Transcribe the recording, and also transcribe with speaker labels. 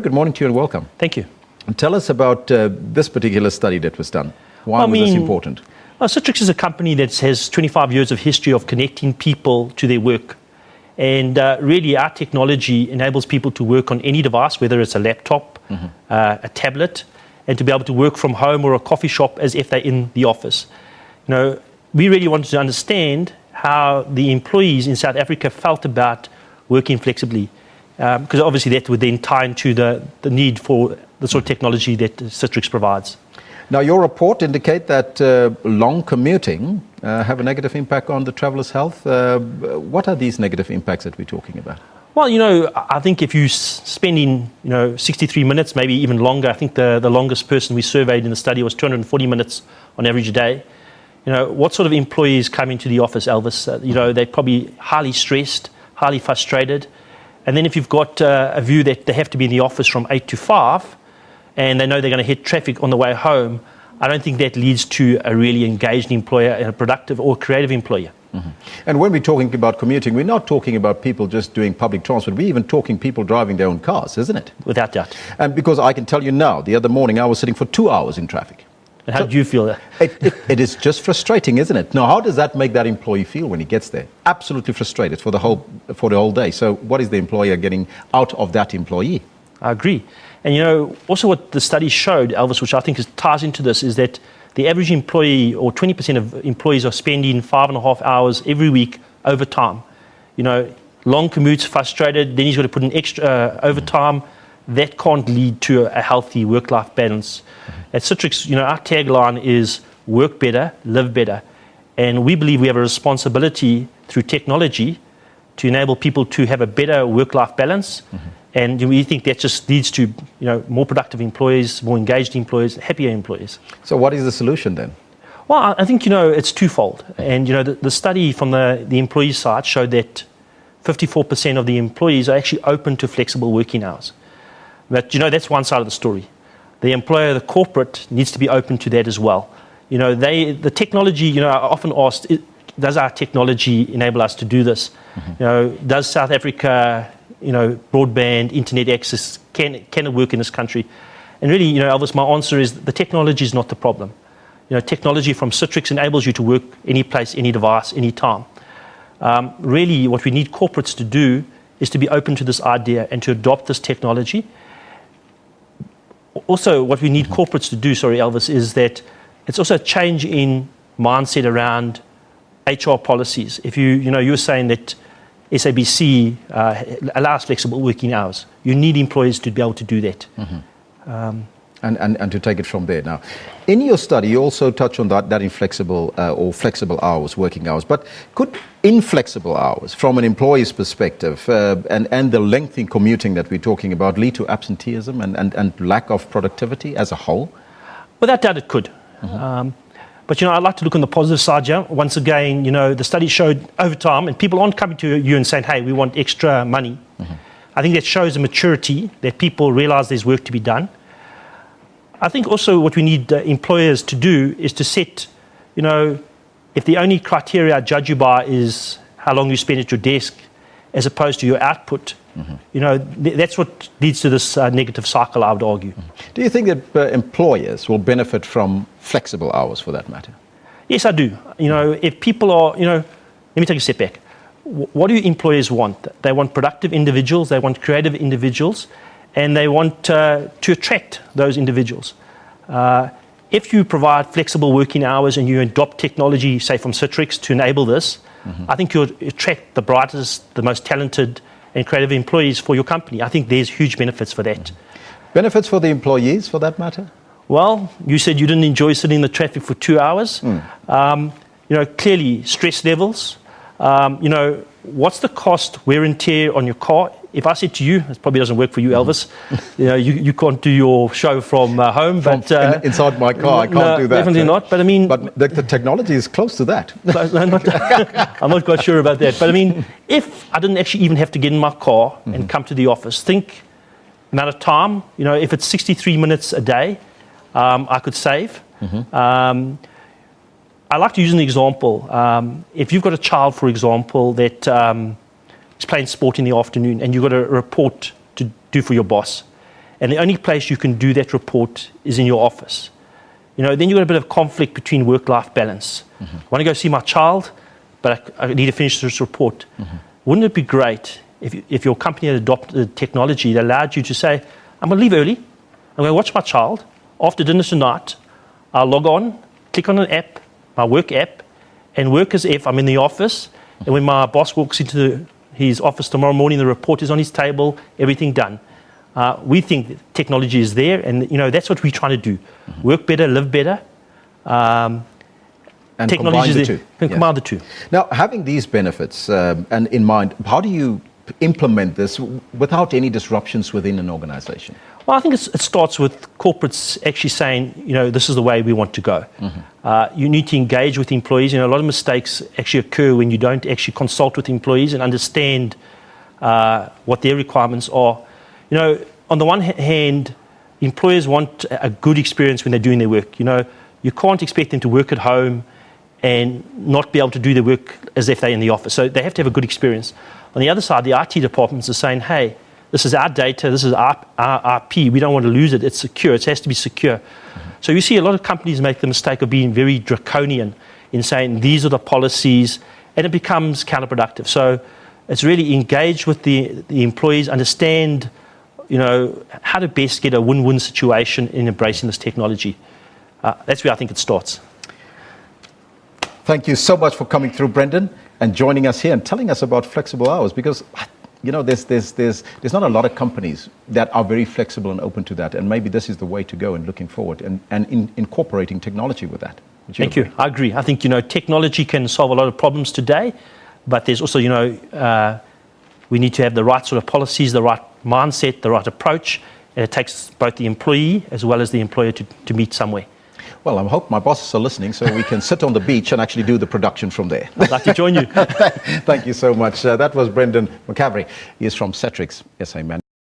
Speaker 1: Good morning to you and welcome.
Speaker 2: Thank you.
Speaker 1: And tell us about this particular study that was done. Why was this important?
Speaker 2: Citrix is a company that has 25 years of history of connecting people to their work. And really, our technology enables people to work on any device, whether it's a laptop, a tablet, and to be able to work from home or a coffee shop as if they're in the office. We really wanted to understand how the employees in South Africa felt about working flexibly, because obviously that would then tie into the need for the sort of technology that Citrix provides.
Speaker 1: Now, your report indicate that long commuting have a negative impact on the traveller's health. What are these negative impacts that we're talking about?
Speaker 2: Well, I think if you spending, 63 minutes, maybe even longer, I think the longest person we surveyed in the study was 240 minutes on average a day. What sort of employees come into the office, Elvis? They're probably highly stressed, highly frustrated. And then if you've got a view that they have to be in the office from 8 to 5, and they know they're going to hit traffic on the way home, I don't think that leads to a really engaged employer and a productive or creative employer.
Speaker 1: And when we're talking about commuting, we're not talking about people just doing public transport. We're even talking people driving their own cars, isn't it?
Speaker 2: Without doubt.
Speaker 1: And because I can tell you now, the other morning I was sitting for 2 hours in traffic.
Speaker 2: And how did you feel?
Speaker 1: It is just frustrating, isn't it? Now, how does that make that employee feel when he gets there? Absolutely frustrated for the whole day. So what is the employer getting out of that employee?
Speaker 2: I agree. And also what the study showed, Elvis, which I think ties into this, is that the average employee, or 20% of employees, are spending 5.5 hours every week overtime. Long commutes, frustrated, then he's got to put in extra overtime. That can't lead to a healthy work-life balance. At Citrix, our tagline is work better, live better. And we believe we have a responsibility through technology to enable people to have a better work-life balance. And we think that just leads to more productive employees, more engaged employees, happier employees.
Speaker 1: So what is the solution then?
Speaker 2: Well, I think it's twofold. And the study from the employee side showed that 54% of the employees are actually open to flexible working hours. But that's one side of the story. The employer, the corporate, needs to be open to that as well. The technology, I often asked, does our technology enable us to do this? Does South Africa, broadband, internet access, can it work in this country? And really, Elvis, my answer is the technology is not the problem. Technology from Citrix enables you to work any place, any device, any time. Really, what we need corporates to do is to be open to this idea and to adopt this technology. Also, what we need corporates to do, Elvis, is that it's also a change in mindset around HR policies. If you were saying that SABC allows flexible working hours, you need employers to be able to do that.
Speaker 1: And to take it from there. Now, in your study, you also touch on that inflexible or flexible hours, working hours. But could inflexible hours, from an employee's perspective, and the length in commuting that we're talking about, lead to absenteeism and lack of productivity as a whole?
Speaker 2: Without doubt, it could. But I'd like to look on the positive side. Once again, the study showed over time, and people aren't coming to you and saying, "Hey, we want extra money." I think that shows a maturity that people realise there's work to be done. I think also what we need employers to do is to set, if the only criteria I judge you by is how long you spend at your desk as opposed to your output, that's what leads to this negative cycle, I would argue.
Speaker 1: Do you think that employers will benefit from flexible hours for that matter?
Speaker 2: Yes, I do. If people are, let me take a step back. What do employers want? They want productive individuals, they want creative individuals, and they want to attract those individuals. If you provide flexible working hours and you adopt technology, say from Citrix, to enable this, I think you'll attract the brightest, the most talented and creative employees for your company. I think there's huge benefits for that.
Speaker 1: Benefits for the employees, for that matter?
Speaker 2: Well, you said you didn't enjoy sitting in the traffic for 2 hours. Clearly stress levels. What's the cost, wear and tear on your car? If I said to you, it probably doesn't work for you, Elvis. You can't do your show from home. But
Speaker 1: inside my car, I can't do that.
Speaker 2: Definitely not. But
Speaker 1: but the technology is close to that.
Speaker 2: I'm not quite sure about that. But if I didn't actually even have to get in my car and come to the office, think amount of time. If it's 63 minutes a day, I could save. I like to use an example. If you've got a child, for example, that is playing sport in the afternoon and you've got a report to do for your boss, and the only place you can do that report is in your office. Then you've got a bit of conflict between work-life balance. I want to go see my child, but I need to finish this report. Wouldn't it be great if your company had adopted technology that allowed you to say, I'm going to leave early, I'm going to watch my child, after dinner tonight, I'll log on, click on an app, my work app, and work as if I'm in the office, and when my boss walks into his office tomorrow morning, the report is on his table, everything done. We think that technology is there, and that's what we're trying to do. Work better, live better.
Speaker 1: And
Speaker 2: technology
Speaker 1: combine
Speaker 2: is
Speaker 1: the
Speaker 2: there.
Speaker 1: two.
Speaker 2: Can combine the two.
Speaker 1: Now, having these benefits and in mind, how do you implement this without any disruptions within an organization?
Speaker 2: Well, I think it starts with corporates actually saying, this is the way we want to go. You need to engage with employees. A lot of mistakes actually occur when you don't actually consult with employees and understand what their requirements are. On the one hand, employers want a good experience when they're doing their work. You can't expect them to work at home and not be able to do their work as if they're in the office. So they have to have a good experience. On the other side, the IT departments are saying, hey, this is our data, this is our IP, we don't want to lose it, it's secure, it has to be secure. So you see a lot of companies make the mistake of being very draconian in saying these are the policies, and it becomes counterproductive. So it's really engage with the employees, understand how to best get a win-win situation in embracing this technology. That's where I think it starts.
Speaker 1: Thank you so much for coming through, Brendan, and joining us here and telling us about flexible hours, because there's not a lot of companies that are very flexible and open to that, and maybe this is the way to go in looking forward and incorporating technology with that.
Speaker 2: Thank you. I agree. I think technology can solve a lot of problems today, but there's also we need to have the right sort of policies, the right mindset, the right approach, and it takes both the employee as well as the employer to meet somewhere.
Speaker 1: Well, I hope my bosses are listening so we can sit on the beach and actually do the production from there.
Speaker 2: I'd like to join you.
Speaker 1: Thank you so much. That was Brendan McAvarey. He is from Citrix, SA Man.